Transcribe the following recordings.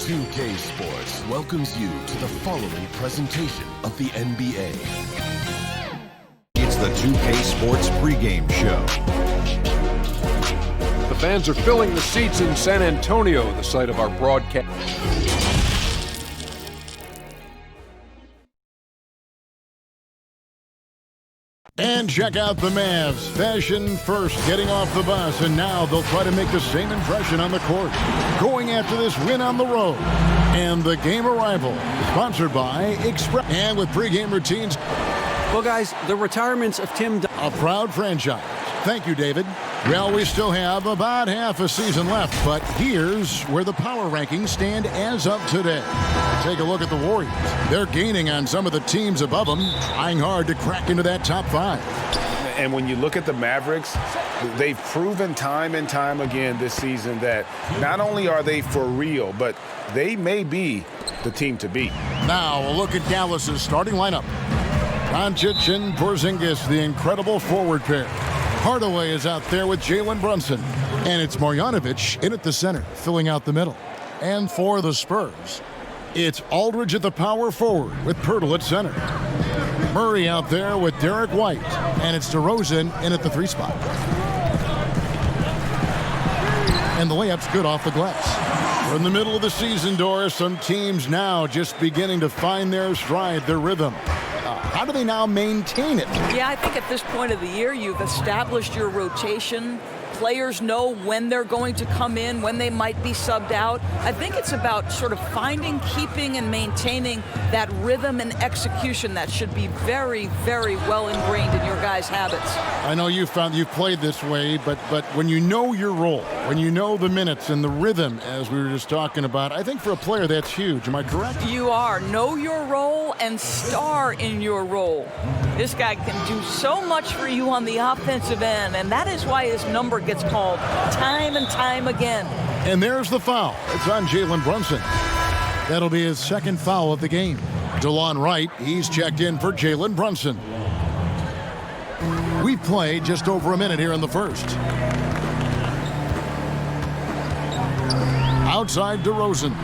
2K Sports welcomes you to the following presentation of the NBA. It's the 2K Sports pregame show. The fans are filling the seats in San Antonio, the site of our broadcast. And check out the Mavs. Fashion first, getting off the bus, and now they'll try to make the same impression on the court, going after this win on the road. And the game arrival, sponsored by Express. And with pregame routines. Well, guys, the retirements of Tim... A proud franchise. Thank you, David. Well, we still have about half a season left, but here's where the power rankings stand as of today. Take a look at the Warriors. They're gaining on some of the teams above them, trying hard to crack into that top five. And when you look at the Mavericks, they've proven time and time again this season that not only are they for real, but they may be the team to beat. Now, a look at Dallas's starting lineup. Doncic and Porzingis, the incredible forward pair. Hardaway is out there with Jalen Brunson. And it's Marjanovic in at the center, filling out the middle. And for the Spurs, it's Aldridge at the power forward with Poeltl at center. Murray out there with Derek White. And it's DeRozan in at the 3 spot. And the layup's good off the glass. We're in the middle of the season, Doris. Some teams now just beginning to find their stride, their rhythm. How do they now maintain it? Yeah, I think at this point of the year, you've established your rotation. Players know when they're going to come in, when they might be subbed out. I think it's about sort of finding, keeping, and maintaining that rhythm and execution that should be very, very well ingrained in your guys' habits. I know you've played this way, but when you know your role, when you know the minutes and the rhythm, as we were just talking about, I think for a player that's huge. Am I correct? You are. Know your role and star in your role. This guy can do so much for you on the offensive end, and that is why his number gets called time and time again. And there's the foul. It's on Jalen Brunson. That'll be his second foul of the game. DeLon Wright, he's checked in for Jalen Brunson. We've played just over a minute here in the first. Outside DeRozan.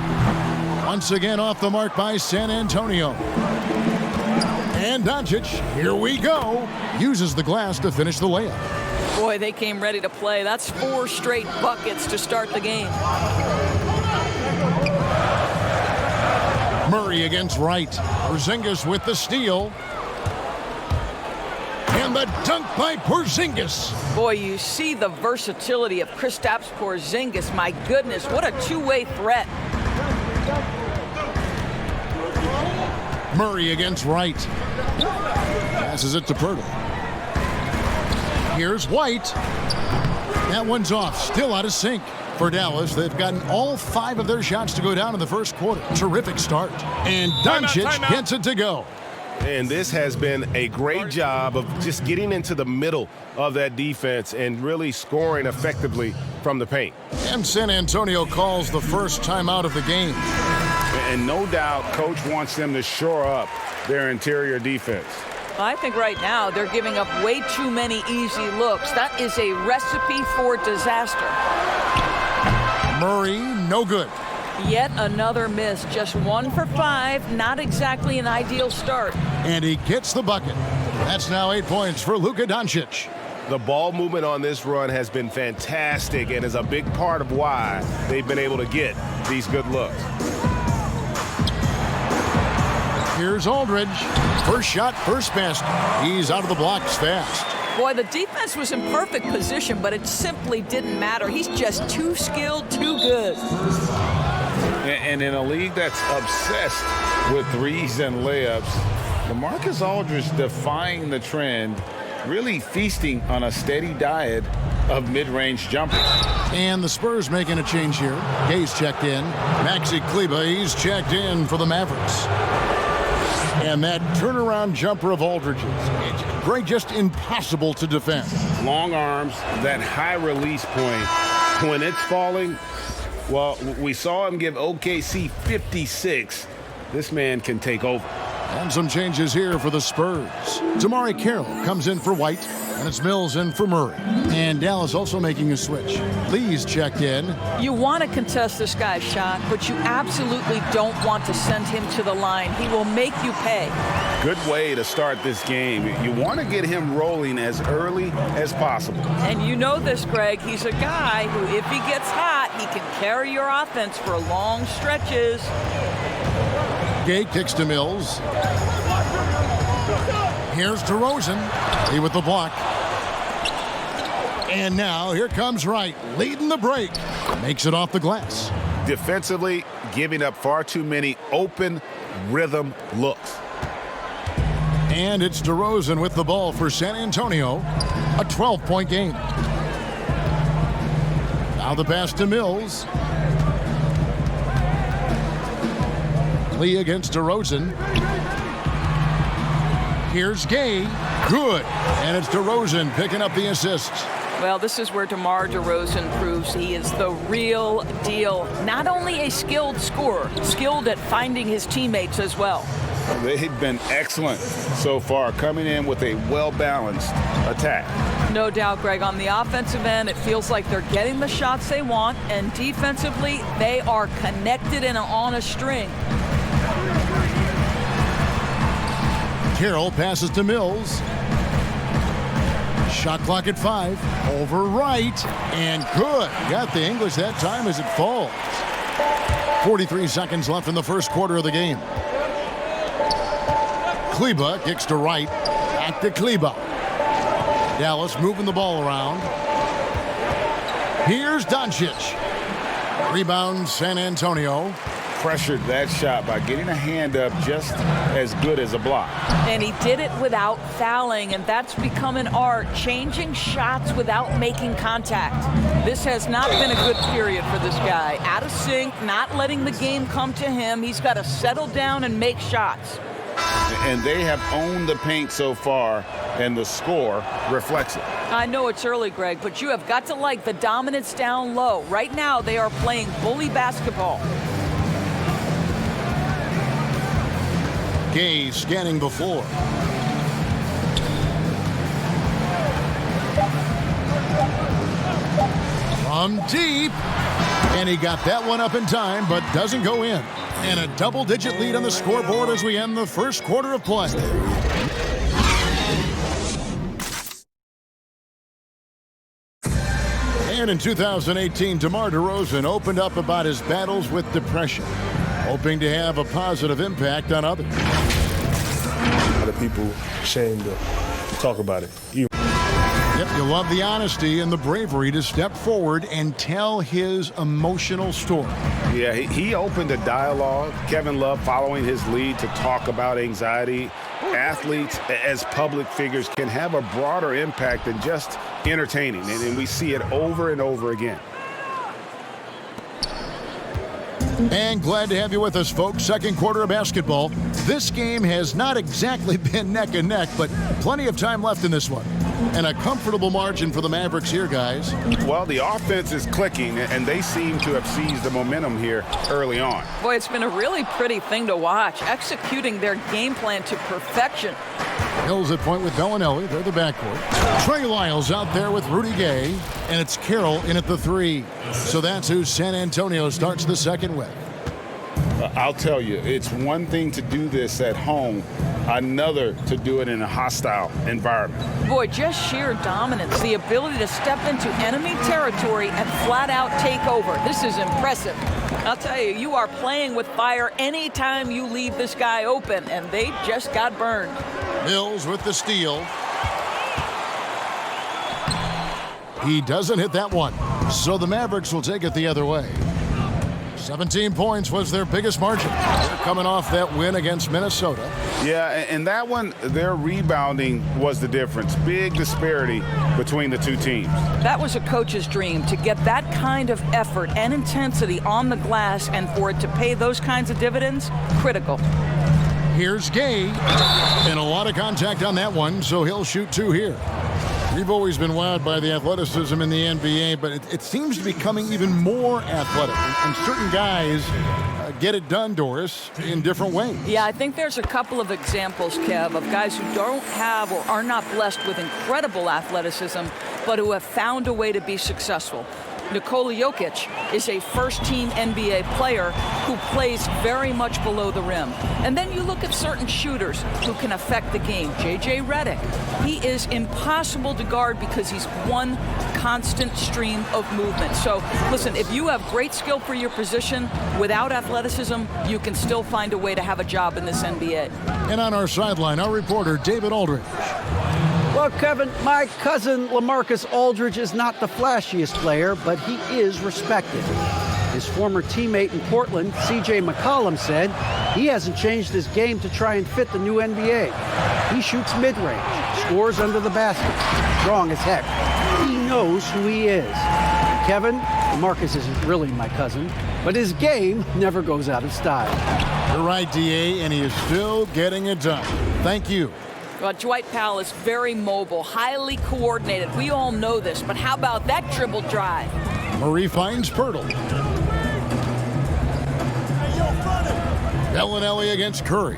Once again off the mark by San Antonio. And Doncic, here we go, uses the glass to finish the layup. Boy, they came ready to play. That's 4 straight buckets to start the game. Murray against Wright. Porzingis with the steal. And the dunk by Porzingis. Boy, you see the versatility of Kristaps Porzingis. My goodness, what a two-way threat. Murray against Wright. Passes it to Poeltl. Here's White. That one's off. Still out of sync for Dallas. They've gotten all 5 of their shots to go down in the first quarter. Terrific start. And Doncic gets it to go. And this has been a great job of just getting into the middle of that defense and really scoring effectively from the paint. And San Antonio calls the first timeout of the game. And no doubt, Coach wants them to shore up their interior defense. I think right now they're giving up way too many easy looks. That is a recipe for disaster. Murray, no good. Yet another miss. Just 1 for 5. Not exactly an ideal start. And he gets the bucket. That's now 8 points for Luka Doncic. The ball movement on this run has been fantastic and is a big part of why they've been able to get these good looks. Here's Aldridge. First shot, first basket. He's out of the blocks fast. Boy, the defense was in perfect position, but it simply didn't matter. He's just too skilled, too good. And in a league that's obsessed with threes and layups, LaMarcus Aldridge defying the trend, really feasting on a steady diet of mid-range jumpers. And the Spurs making a change here. Gay's checked in. Maxi Kleber, he's checked in for the Mavericks. And that turnaround jumper of Aldridge's, it's great, just impossible to defend. Long arms, that high release point, when it's falling, well, we saw him give OKC 56. This man can take over. And some changes here for the Spurs. Damari Carroll comes in for White, and it's Mills in for Murray. And Dallas also making a switch. Lee's checked in. You want to contest this guy's shot, but you absolutely don't want to send him to the line. He will make you pay. Good way to start this game. You want to get him rolling as early as possible. And you know this, Greg. He's a guy who, if he gets hot, he can carry your offense for long stretches. Gay kicks to Mills. Here's DeRozan. He with the block. And now here comes Wright, leading the break. Makes it off the glass. Defensively, giving up far too many open rhythm looks. And it's DeRozan with the ball for San Antonio. A 12-point game. Now the pass to Mills. Lee against DeRozan. Here's Gay. Good. And it's DeRozan picking up the assist. Well, this is where DeMar DeRozan proves he is the real deal. Not only a skilled scorer, skilled at finding his teammates as well. They've been excellent so far, coming in with a well-balanced attack. No doubt, Greg. On the offensive end, it feels like they're getting the shots they want, and defensively, they are connected and on a string. Carroll passes to Mills. Shot clock at 5. Over Wright. And good. Got the English that time as it falls. 43 seconds left in the first quarter of the game. Kleba kicks to Wright. Back to Kleba. Dallas moving the ball around. Here's Doncic. Rebound San Antonio. Pressured that shot by getting a hand up just as good as a block. And he did it without fouling, and that's become an art, changing shots without making contact. This has not been a good period for this guy. Out of sync, not letting the game come to him. He's got to settle down and make shots. And they have owned the paint so far, and the score reflects it. I know it's early, Greg, but you have got to like the dominance down low. Right now, they are playing bully basketball. Gay scanning the floor. From deep. And he got that one up in time, but doesn't go in. And a double-digit lead on the scoreboard as we end the first quarter of play. And in 2018, DeMar DeRozan opened up about his battles with depression, hoping to have a positive impact on others. A lot of people ashamed to talk about it. Yep, you love the honesty and the bravery to step forward and tell his emotional story. Yeah, he opened a dialogue. Kevin Love following his lead to talk about anxiety. Athletes as public figures can have a broader impact than just entertaining, and we see it over and over again. And glad to have you with us, folks. Second quarter of basketball. This game has not exactly been neck and neck, but plenty of time left in this one. And a comfortable margin for the Mavericks here, guys. Well, the offense is clicking, and they seem to have seized the momentum here early on. Boy, it's been a really pretty thing to watch, executing their game plan to perfection. Hills at point with Bellinelli. They're the backcourt. Trey Lyles out there with Rudy Gay. And it's Carroll in at the 3. So that's who San Antonio starts the second with. I'll tell you, it's one thing to do this at home, another to do it in a hostile environment. Boy, just sheer dominance, the ability to step into enemy territory and flat out take over. This is impressive. I'll tell you, you are playing with fire anytime you leave this guy open, and they just got burned. Mills with the steal. He doesn't hit that one, so the Mavericks will take it the other way. 17 points was their biggest margin. They're coming off that win against Minnesota. Yeah, and that one, their rebounding was the difference. Big disparity between the two teams. That was a coach's dream, to get that kind of effort and intensity on the glass, and for it to pay those kinds of dividends, critical. Here's Gay, and a lot of contact on that one, so he'll shoot 2 here. We've always been wowed by the athleticism in the NBA, but it seems to be becoming even more athletic. And certain guys get it done, Doris, in different ways. Yeah, I think there's a couple of examples, Kev, of guys who don't have or are not blessed with incredible athleticism, but who have found a way to be successful. Nikola Jokic is a first-team NBA player who plays very much below the rim. And then you look at certain shooters who can affect the game. J.J. Redick, he is impossible to guard because he's one constant stream of movement. So, listen, if you have great skill for your position without athleticism, you can still find a way to have a job in this NBA. And on our sideline, our reporter, David Aldridge. Well, Kevin, my cousin LaMarcus Aldridge is not the flashiest player, but he is respected. His former teammate in Portland, C.J. McCollum, said he hasn't changed his game to try and fit the new NBA. He shoots mid-range, scores under the basket, strong as heck. He knows who he is. And Kevin, LaMarcus isn't really my cousin, but his game never goes out of style. You're right, D.A., and he is still getting it done. Thank you. Well, Dwight Powell is very mobile, highly coordinated. We all know this, but how about that dribble drive? Murray finds Pirtle. Bellinelli against Curry.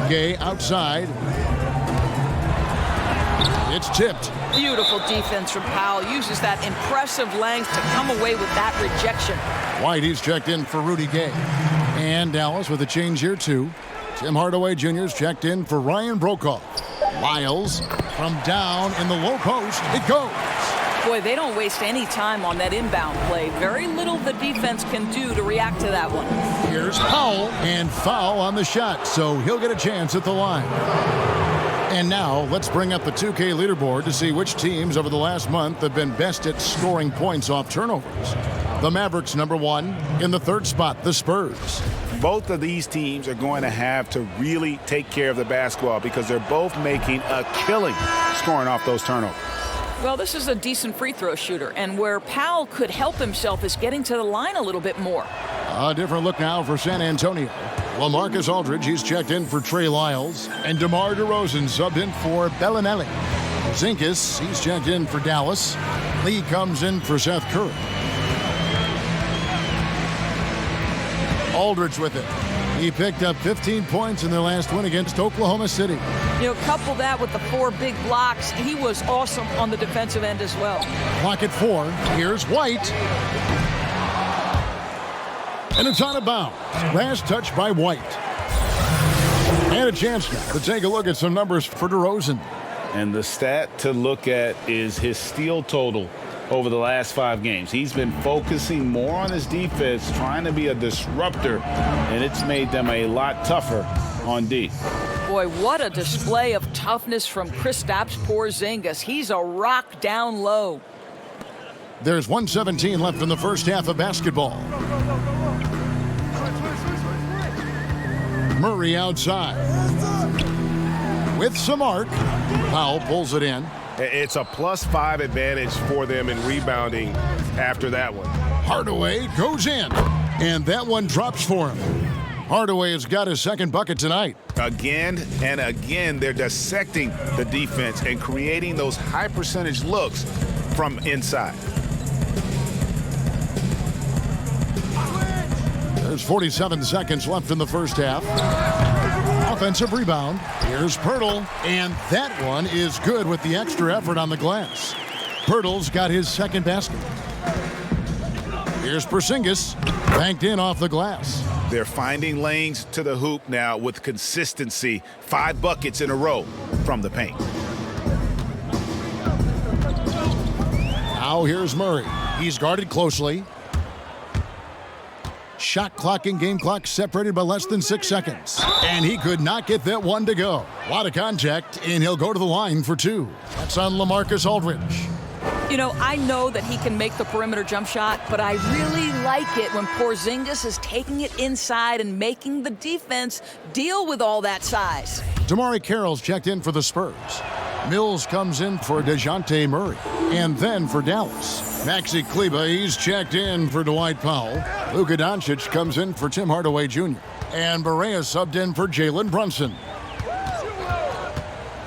Gay outside. It's tipped. Beautiful defense from Powell. Uses that impressive length to come away with that rejection. White, he's checked in for Rudy Gay. And Dallas with a change here, too. Tim Hardaway Jr.'s checked in for Ryan Brokoff. Lyles from down in the low post. It goes. Boy, they don't waste any time on that inbound play. Very little the defense can do to react to that one. Here's Powell, and foul on the shot, so he'll get a chance at the line. And now, let's bring up the 2K leaderboard to see which teams over the last month have been best at scoring points off turnovers. The Mavericks, #1. In the third spot, the Spurs. Both of these teams are going to have to really take care of the basketball because they're both making a killing scoring off those turnovers. Well, this is a decent free throw shooter, and where Powell could help himself is getting to the line a little bit more. A different look now for San Antonio. LaMarcus Aldridge, he's checked in for Trey Lyles, and DeMar DeRozan subbed in for Bellinelli. Zinkas, he's checked in for Dallas. Lee comes in for Seth Curry. Aldridge with it. He picked up 15 points in their last win against Oklahoma City. You know, couple that with the 4 big blocks. He was awesome on the defensive end as well. Clock at 4. Here's White. And it's out of bounds. Last touch by White. And a chance now to take a look at some numbers for DeRozan. And the stat to look at is his steal total over the last 5 games. He's been focusing more on his defense, trying to be a disruptor, and it's made them a lot tougher on D. Boy, what a display of toughness from Kristaps Porzingis. He's a rock down low. There's 1:17 left in the first half of basketball. Murray outside. With some arc. Powell pulls it in. It's a +5 advantage for them in rebounding after that one. Hardaway goes in, and that one drops for him. Hardaway has got his second bucket tonight. Again and again, they're dissecting the defense and creating those high percentage looks from inside. There's 47 seconds left in the first half. Offensive rebound. Here's Pirtle, and that one is good with the extra effort on the glass. Pirtle's got his second basket. Here's Porzingis, banked in off the glass. They're finding lanes to the hoop now with consistency. 5 buckets in a row from the paint. Now here's Murray. He's guarded closely. Shot clock and game clock separated by less than 6 seconds. And he could not get that one to go. A lot of contact, and he'll go to the line for 2. That's on LaMarcus Aldridge. You know, I know that he can make the perimeter jump shot, but I really like it when Porzingis is taking it inside and making the defense deal with all that size. Damari Carroll's checked in for the Spurs. Mills comes in for DeJounte Murray. And then for Dallas, Maxi Kleber, he's checked in for Dwight Powell. Luka Doncic comes in for Tim Hardaway Jr. And Barea subbed in for Jalen Brunson.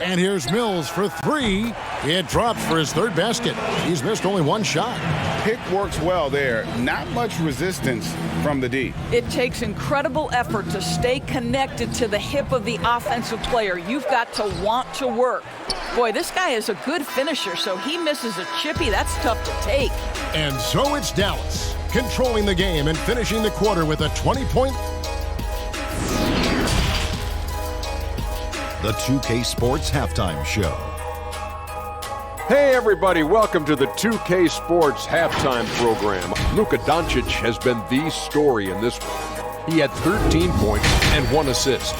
And here's Mills for three. It drops for his third basket. He's missed only one shot. Pick works well there. Not much resistance from the D. It takes incredible effort to stay connected to the hip of the offensive player. You've got to want to work. Boy, this guy is a good finisher, so he misses a chippy. That's tough to take. And so it's Dallas, controlling the game and finishing the quarter with a 20-point. The 2K Sports Halftime Show. Hey everybody, welcome to the 2K Sports Halftime Program. Luka Doncic has been the story in this one. He had 13 points and 1 assist.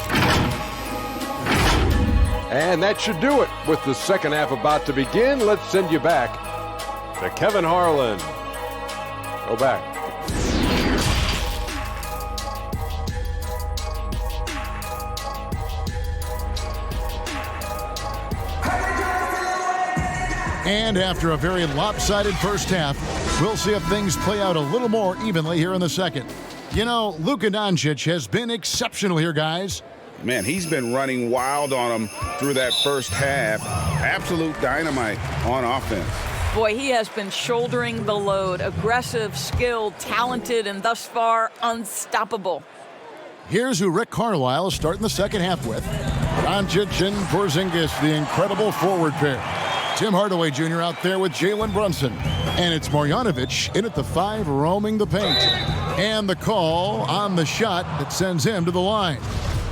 And that should do it. With the second half about to begin, let's send you back to Kevin Harlan. Go back. And after a very lopsided first half, we'll see if things play out a little more evenly here in the second. You know, Luka Doncic has been exceptional here, guys. Man, he's been running wild on him through that first half. Absolute dynamite on offense. Boy, he has been shouldering the load. Aggressive, skilled, talented, and thus far unstoppable. Here's who Rick Carlisle is starting the second half with. Doncic and Porzingis, the incredible forward pair. Tim Hardaway Jr. out there with Jalen Brunson. And it's Marjanovic in at the 5, roaming the paint. And the call on the shot that sends him to the line.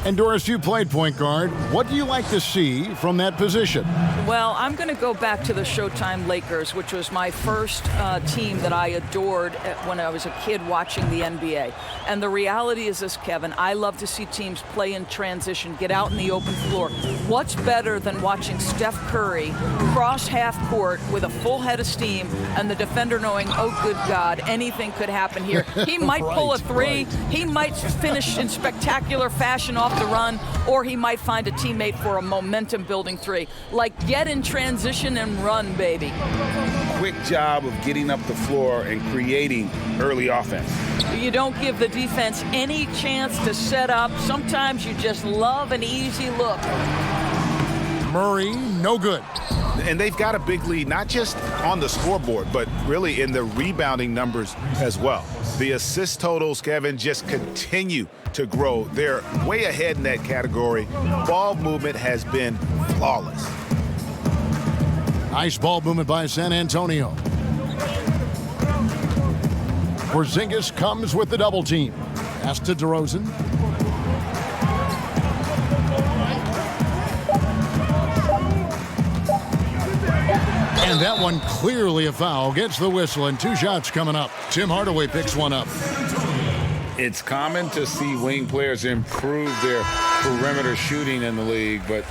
And Doris, you played point guard. What do you like to see from that position? Well, I'm going to go back to the Showtime Lakers, which was my first team that I adored when I was a kid watching the NBA. And the reality is this, Kevin, I love to see teams play in transition, get out in the open floor. What's better than watching Steph Curry cross half court with a full head of steam and the defender knowing, oh, good God, anything could happen here. He might pull a three. He might finish in spectacular fashion off the run, or he might find a teammate for a momentum-building three. Like, get in transition and run, baby. Quick job of getting up the floor and creating early offense. You don't give the defense any chance to set up. Sometimes you just love an easy look. Murray, no good. And they've got a big lead, not just on the scoreboard, but really in the rebounding numbers as well. The assist totals, Kevin, just continue to grow. They're way ahead in that category. Ball movement has been flawless. Nice ball movement by San Antonio. Porzingis comes with the double team. Pass to DeRozan. And that one clearly a foul. Gets the whistle, and 2 shots coming up. Tim Hardaway picks one up. It's common to see wing players improve their perimeter shooting in the league, but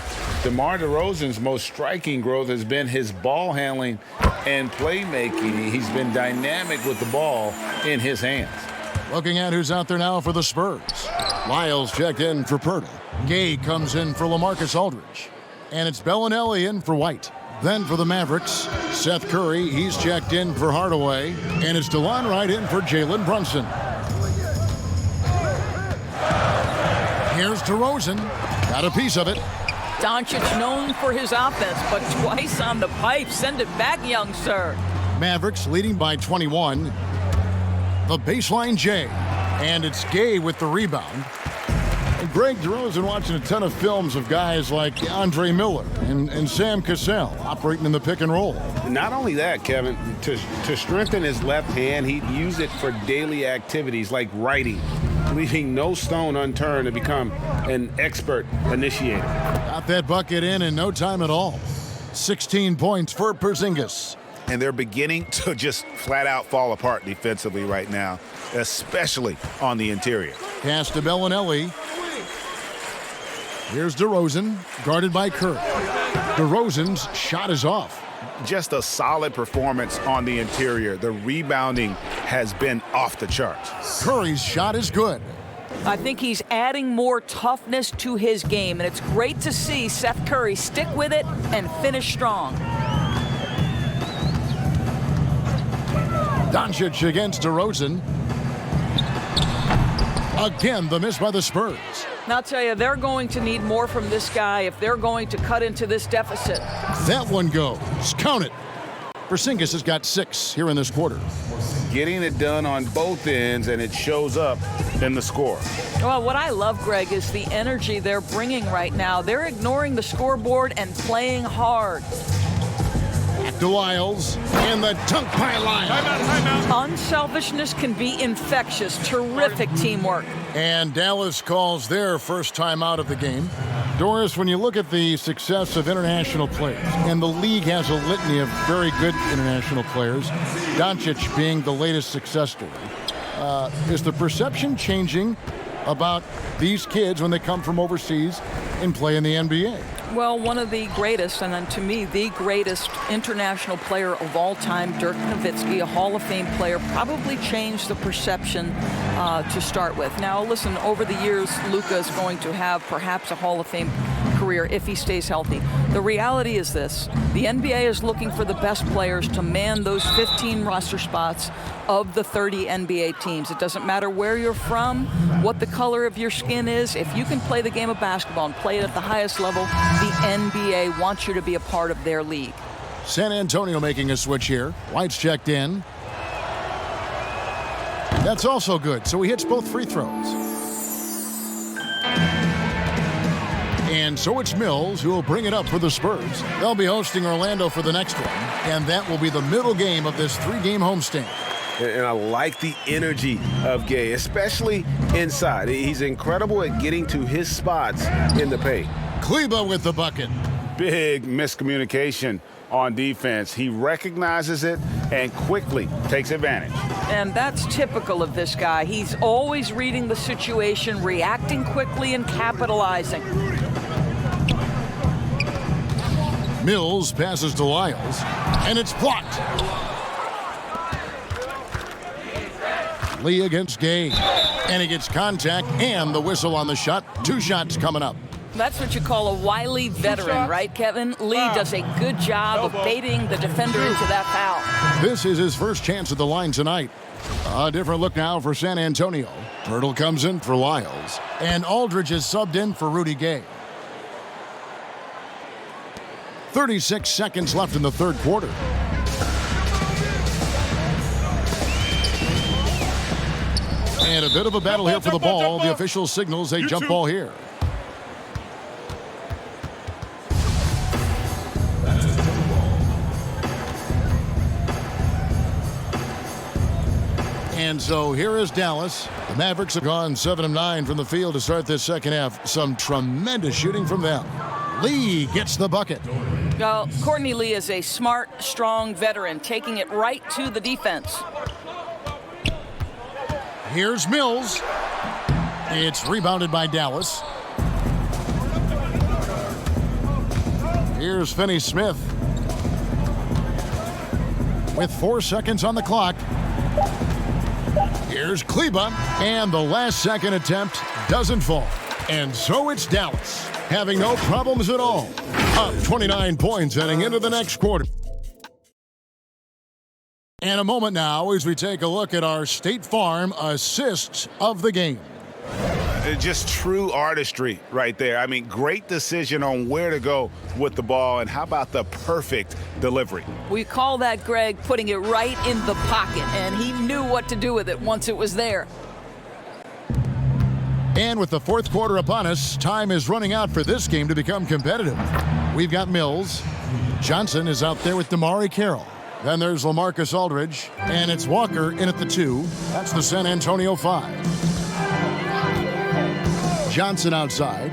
DeMar DeRozan's most striking growth has been his ball handling and playmaking. He's been dynamic with the ball in his hands. Looking at who's out there now for the Spurs. Lyles checked in for Pirtle. Gay comes in for LaMarcus Aldridge. And it's Bellinelli in for White. Then for the Mavericks, Seth Curry, he's checked in for Hardaway. And it's DeLon Wright in for Jalen Brunson. Here's DeRozan. Got a piece of it. Doncic known for his offense, but twice on the pipe. Send it back, young sir. Mavericks leading by 21. The baseline J. And it's Gay with the rebound. And Greg DeRozan watching a ton of films of guys like Andre Miller and Sam Cassell operating in the pick and roll. Not only that, Kevin, to strengthen his left hand, he'd use it for daily activities like writing, leaving no stone unturned to become an expert initiator. Got that bucket in no time at all. 16 points for Porzingis. And they're beginning to just flat out fall apart defensively right now, especially on the interior. Pass to Bellinelli. Here's DeRozan, guarded by Curry. DeRozan's shot is off. Just a solid performance on the interior. The rebounding has been off the charts. Curry's shot is good. I think he's adding more toughness to his game, and it's great to see Seth Curry stick with it and finish strong. Doncic against DeRozan. Again, the miss by the Spurs. And I'll tell you, they're going to need more from this guy if they're going to cut into this deficit. That one goes. Count it. Porzingis has got 6 here in this quarter. Getting it done on both ends, and it shows up in the score. Well, what I love, Greg, is the energy they're bringing right now. They're ignoring the scoreboard and playing hard. Back to Lyles, and the dunk by Lyles. Unselfishness can be infectious. Terrific teamwork. And Dallas calls their first time out of the game. Doris, when you look at the success of international players, and the league has a litany of very good international players, Doncic being the latest success story, is the perception changing about these kids when they come from overseas and play in the NBA? Well, one of the greatest, and then to me, the greatest international player of all time, Dirk Nowitzki, a Hall of Fame player, probably changed the perception to start with. Now, listen, over the years, Luka is going to have perhaps a Hall of Fame career if he stays healthy. The reality is this. The NBA is looking for the best players to man those 15 roster spots of the 30 NBA teams. It doesn't matter where you're from, what the color of your skin is. If you can play the game of basketball and play it at the highest level, the NBA wants you to be a part of their league. San Antonio making a switch here. White's checked in. That's also good, so he hits both free throws. And so it's Mills who will bring it up for the Spurs. They'll be hosting Orlando for the next one, and that will be the middle game of this 3-game homestand. And I like the energy of Gay, especially inside. He's incredible at getting to his spots in the paint. Kleba with the bucket. Big miscommunication on defense. He recognizes it and quickly takes advantage. And that's typical of this guy. He's always reading the situation, reacting quickly, and capitalizing. Mills passes to Lyles, and it's blocked. Lee against Gay, and he gets contact and the whistle on the shot. 2 shots coming up. That's what you call a wily veteran, right, Kevin? Lee does a good job of baiting the defender into that foul. This is his first chance at the line tonight. A different look now for San Antonio. Turtle comes in for Lyles, and Aldridge is subbed in for Rudy Gay. 36 seconds left in the third quarter. And a bit of a battle here for the ball. The official signals a jump ball here. And so here is Dallas. The Mavericks have gone 7 of 9 from the field to start this second half. Some tremendous shooting from them. Lee gets the bucket. Courtney Lee is a smart, strong veteran, taking it right to the defense. Here's Mills. It's rebounded by Dallas. Here's Finney-Smith. With 4 seconds on the clock. Here's Kleba, and the last second attempt doesn't fall. And so it's Dallas, having no problems at all. Up 29 points heading into the next quarter. And a moment now as we take a look at our State Farm assists of the game. Just true artistry right there. I mean, great decision on where to go with the ball, and how about the perfect delivery? We call that, Greg, putting it right in the pocket, and he knew what to do with it once it was there. And with the fourth quarter upon us, time is running out for this game to become competitive. We've got Mills. Johnson is out there with Damari Carroll. Then there's LaMarcus Aldridge, and it's Walker in at the 2. That's the San Antonio 5. Johnson outside.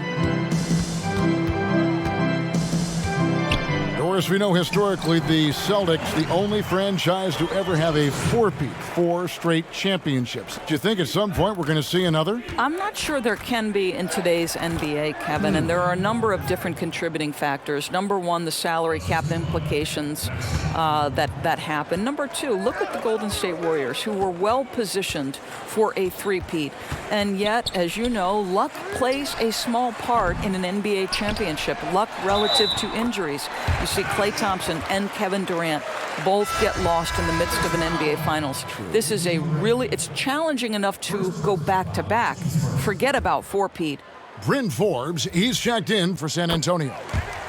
Doris, we know historically the Celtics, the only franchise to ever have a 4-peat, 4 straight championships. Do you think at some point we're going to see another? I'm not sure there can be in today's NBA, Kevin, and there are a number of different contributing factors. Number one, the salary cap implications that happen. Number two, look at the Golden State Warriors, who were well positioned for a 3-peat. And yet, as you know, luck plays a small part in an NBA championship. Luck relative to injuries. You see Klay Thompson and Kevin Durant both get lost in the midst of an NBA Finals. This is it's challenging enough to go back-to-back. Forget about 4-peat. Bryn Forbes, he's checked in for San Antonio.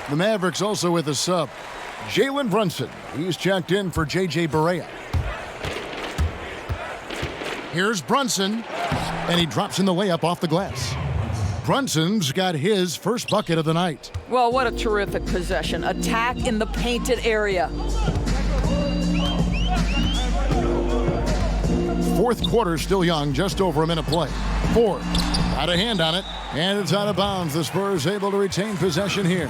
The Mavericks also with a sub. Jalen Brunson, he's checked in for J.J. Barea. Here's Brunson, and he drops in the layup off the glass. Brunson's got his first bucket of the night. Well, what a terrific possession. Attack in the painted area. Fourth quarter still young, just over a minute play. Ford got a hand on it, and it's out of bounds. The Spurs able to retain possession here.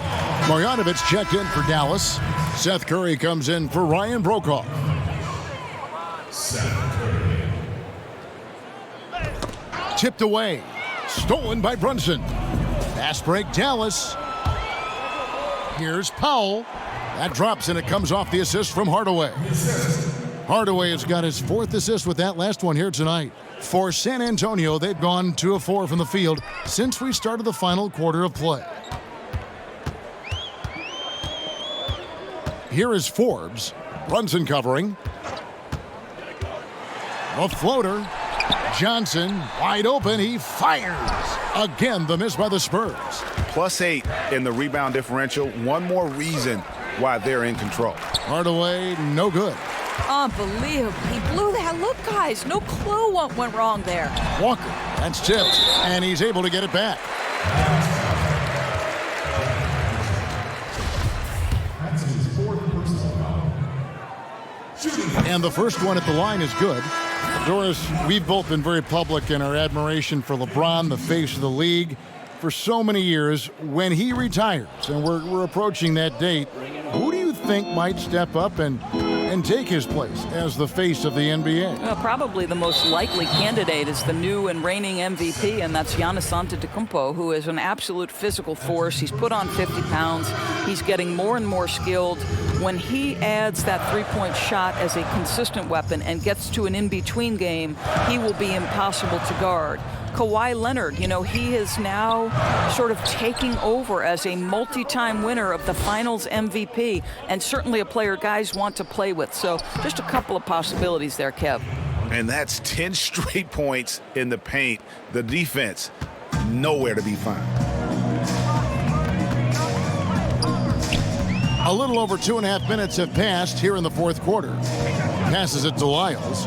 Marjanovic checked in for Dallas. Seth Curry comes in for Ryan Brokaw. Tipped away. Stolen by Brunson. Fast break, Dallas. Here's Powell. That drops, and it comes off the assist from Hardaway. Hardaway has got his fourth assist with that last one here tonight. For San Antonio, they've gone 2 of 4 from the field since we started the final quarter of play. Here is Forbes. Brunson covering. A floater. Johnson wide open. He fires. Again, the miss by the Spurs. +8 in the rebound differential. One more reason why they're in control. Hardaway, no good. Unbelievable. He blew that. Look, guys, no clue what went wrong there. Walker, that's tipped, and he's able to get it back. And the first one at the line is good. Doris, we've both been very public in our admiration for LeBron, the face of the league, for so many years. When he retires, and we're approaching that date, who do you think might step up and take his place as the face of the NBA? Well, probably the most likely candidate is the new and reigning MVP, and that's Giannis Antetokounmpo, who is an absolute physical force. He's put on 50 pounds. He's getting more and more skilled. When he adds that three-point shot as a consistent weapon and gets to an in-between game, he will be impossible to guard. Kawhi Leonard, you know, he is now sort of taking over as a multi-time winner of the Finals MVP, and certainly a player guys want to play with. So just a couple of possibilities there, Kev. And that's 10 straight points in the paint. The defense, nowhere to be found. A little over 2.5 minutes have passed here in the fourth quarter. Passes it to Lyles.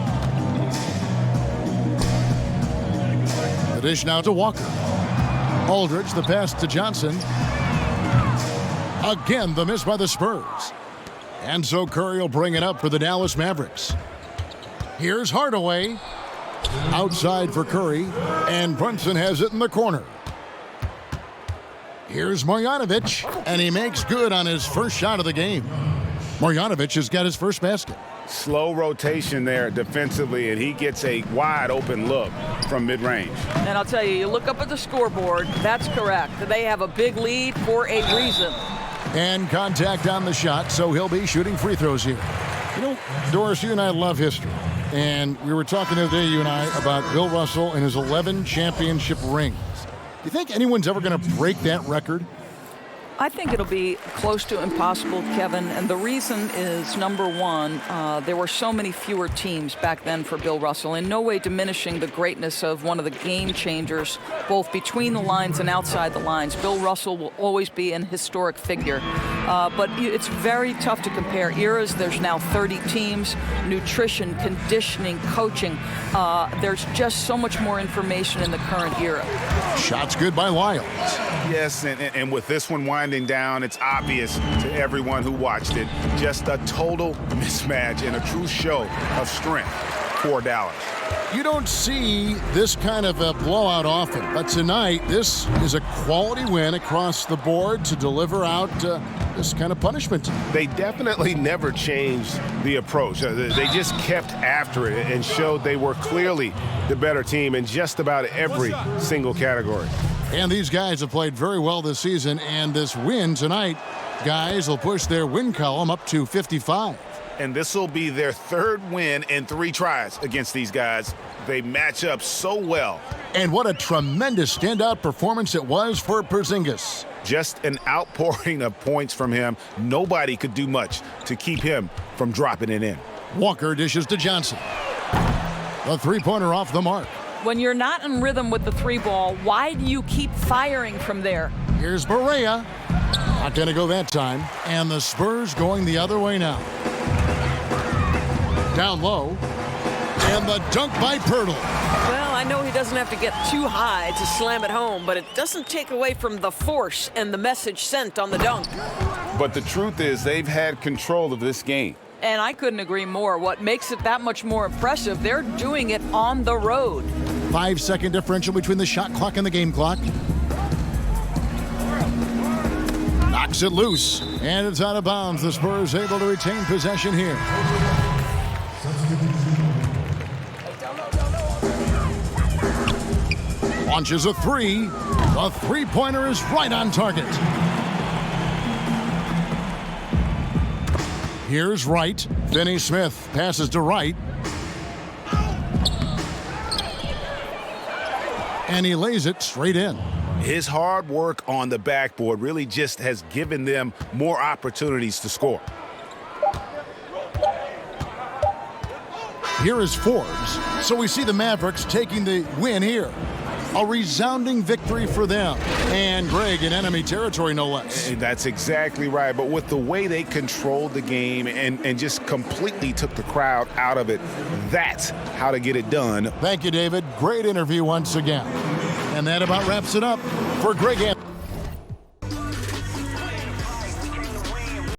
The dish now to Walker. Aldridge, the pass to Johnson. Again, the miss by the Spurs. And so Curry will bring it up for the Dallas Mavericks. Here's Hardaway. Outside for Curry. And Brunson has it in the corner. Here's Marjanovic. And he makes good on his first shot of the game. Marjanovic has got his first basket. Slow rotation there defensively, and he gets a wide open look from mid-range. And I'll tell you, you look up at the scoreboard, that's correct. They have a big lead for a reason. And contact on the shot, so he'll be shooting free throws here. You know, Doris, you and I love history. And we were talking the other day, you and I, about Bill Russell and his 11 championship rings. Do you think anyone's ever going to break that record? I think it'll be close to impossible, Kevin, and the reason is, number one, there were so many fewer teams back then for Bill Russell, in no way diminishing the greatness of one of the game changers, both between the lines and outside the lines. Bill Russell will always be an historic figure, but it's very tough to compare eras. There's now 30 teams, nutrition, conditioning, coaching. There's just so much more information in the current era. Shots good by Lyles. Yes, and with this one winding down, it's obvious to everyone who watched it. Just a total mismatch and a true show of strength for Dallas. You don't see this kind of a blowout often, but tonight this is a quality win across the board to deliver out this kind of punishment. They definitely never changed the approach. They just kept after it and showed they were clearly the better team in just about every single category. And these guys have played very well this season, and this win tonight, guys, will push their win column up to 55. And this will be their third win in 3 tries against these guys. They match up so well. And what a tremendous standout performance it was for Porzingis. Just an outpouring of points from him. Nobody could do much to keep him from dropping it in. Walker dishes to Johnson. The three-pointer off the mark. When you're not in rhythm with the 3-ball, why do you keep firing from there? Here's Barea. Not going to go that time. And the Spurs going the other way now. Down low. And the dunk by Pirtle. Well, I know he doesn't have to get too high to slam it home, but it doesn't take away from the force and the message sent on the dunk. But the truth is they've had control of this game. And I couldn't agree more. What makes it that much more impressive, they're doing it on the road. 5-second differential between the shot clock and the game clock. Knocks it loose, and it's out of bounds. The Spurs able to retain possession here. Launches a three. The three-pointer is right on target. Here's Wright. Finney Smith passes to Wright. And he lays it straight in. His hard work on the backboard really just has given them more opportunities to score. Here is Forbes. So we see the Mavericks taking the win here. A resounding victory for them. And Greg in enemy territory, no less. That's exactly right. But with the way they controlled the game and just completely took the crowd out of it, that's how to get it done. Thank you, David. Great interview once again. And that about wraps it up for Greg.